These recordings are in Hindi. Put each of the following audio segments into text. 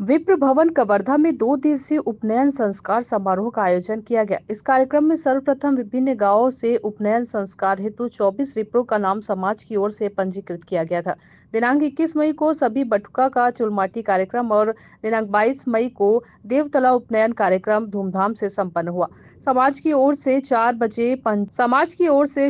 विप्र भवन कवर्धा में 2 दिवसीय उपनयन संस्कार समारोह का आयोजन किया गया। इस कार्यक्रम में सर्वप्रथम विभिन्न गांवों से उपनयन संस्कार हेतु 24 विप्रों का नाम समाज की ओर से पंजीकृत किया गया था। दिनांक 21 मई को सभी बटुका का चुलमाटी कार्यक्रम और दिनांक 22 मई को देवतला उपनयन कार्यक्रम धूमधाम से संपन्न हुआ। समाज की ओर से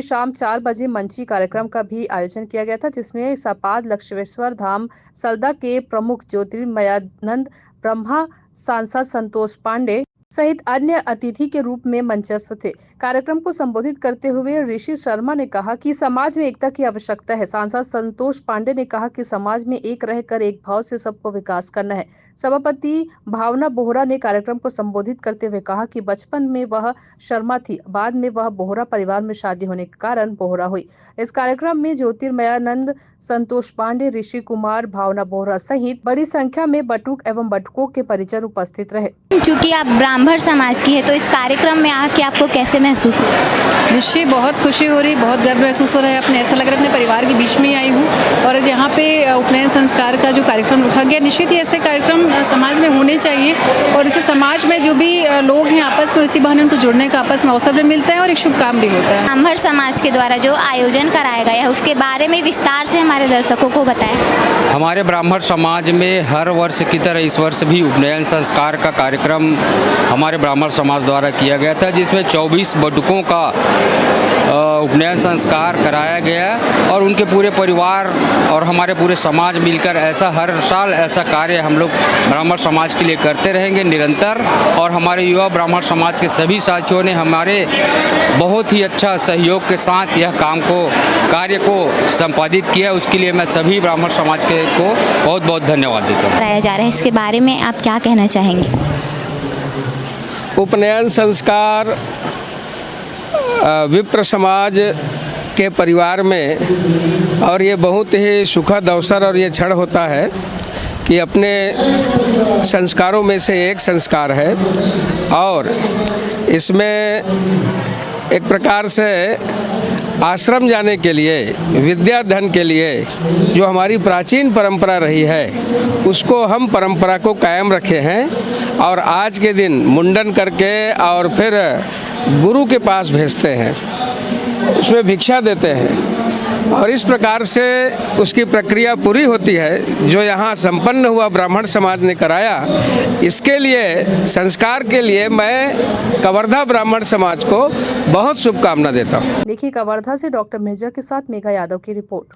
शाम 4 बजे मंची कार्यक्रम का भी आयोजन किया गया था, जिसमें सपाद लक्ष्मेश्वर धाम सलदा के प्रमुख ज्योतिर्मयानंद ब्रह्मा सांसद संतोष पांडे सहित अन्य अतिथि के रूप में मंचस्थ थे। कार्यक्रम को संबोधित करते हुए ऋषि शर्मा ने कहा कि समाज में एकता की आवश्यकता है। सांसद संतोष पांडे ने कहा कि समाज में एक रहकर एक भाव से सबको विकास करना है। सभापति भावना बोहरा ने कार्यक्रम को संबोधित करते हुए कहा कि बचपन में वह शर्मा थी, बाद में वह बोहरा परिवार में शादी होने के कारण बोहरा हुई। इस कार्यक्रम में ज्योतिर्मयानंद, संतोष पांडे, ऋषि कुमार, भावना बोहरा सहित बड़ी संख्या में बटुक एवं बटुकों के परिजन उपस्थित रहे। चूँकि आप ब्राह्मण समाज की है, तो इस कार्यक्रम में आके आपको कैसे महसूस हुआ? निश्चय बहुत खुशी हो रही, बहुत गर्व महसूस हो रहा है। अपने ऐसा लग रहा है अपने परिवार के बीच में ही आई हूँ और यहाँ पे उपनयन संस्कार का जो कार्यक्रम रखा गया, निश्चित ही ऐसे कार्यक्रम समाज में होने चाहिए और इससे समाज में जो भी लोग हैं आपस में, इसी बहाने उनको जुड़ने का आपस में अवसर भी मिलता है और एक शुभ काम भी होता है। ब्राह्मण समाज के द्वारा जो आयोजन कराया गया है उसके बारे में विस्तार से हमारे दर्शकों को बताएं। हमारे ब्राह्मण समाज में हर वर्ष की तरह इस वर्ष भी उपनयन संस्कार का कार्यक्रम हमारे ब्राह्मण समाज द्वारा किया गया था, जिसमें 24 बटुकों का उपनयन संस्कार कराया गया और उनके पूरे परिवार और हमारे पूरे समाज मिलकर ऐसा हर साल ऐसा कार्य हम लोग ब्राह्मण समाज के लिए करते रहेंगे निरंतर। और हमारे युवा ब्राह्मण समाज के सभी साथियों ने हमारे बहुत ही अच्छा सहयोग के साथ यह कार्य को संपादित किया। उसके लिए मैं सभी ब्राह्मण समाज को बहुत बहुत धन्यवाद देता हूँ। कराया जा रहा है, इसके बारे में आप क्या कहना चाहेंगे? उपनयन संस्कार विप्र समाज के परिवार में और ये बहुत ही सुखद अवसर और ये क्षण होता है कि अपने संस्कारों में से एक संस्कार है और इसमें एक प्रकार से आश्रम जाने के लिए, विद्या धन के लिए जो हमारी प्राचीन परंपरा रही है उसको हम परंपरा को कायम रखे हैं और आज के दिन मुंडन करके और फिर गुरु के पास भेजते हैं, उसमें भिक्षा देते हैं और इस प्रकार से उसकी प्रक्रिया पूरी होती है जो यहाँ संपन्न हुआ ब्राह्मण समाज ने कराया। इसके लिए संस्कार के लिए मैं कवर्धा ब्राह्मण समाज को बहुत शुभकामना देता हूँ। देखिए, कवर्धा से डॉक्टर मिर्जा के साथ मेघा यादव की रिपोर्ट।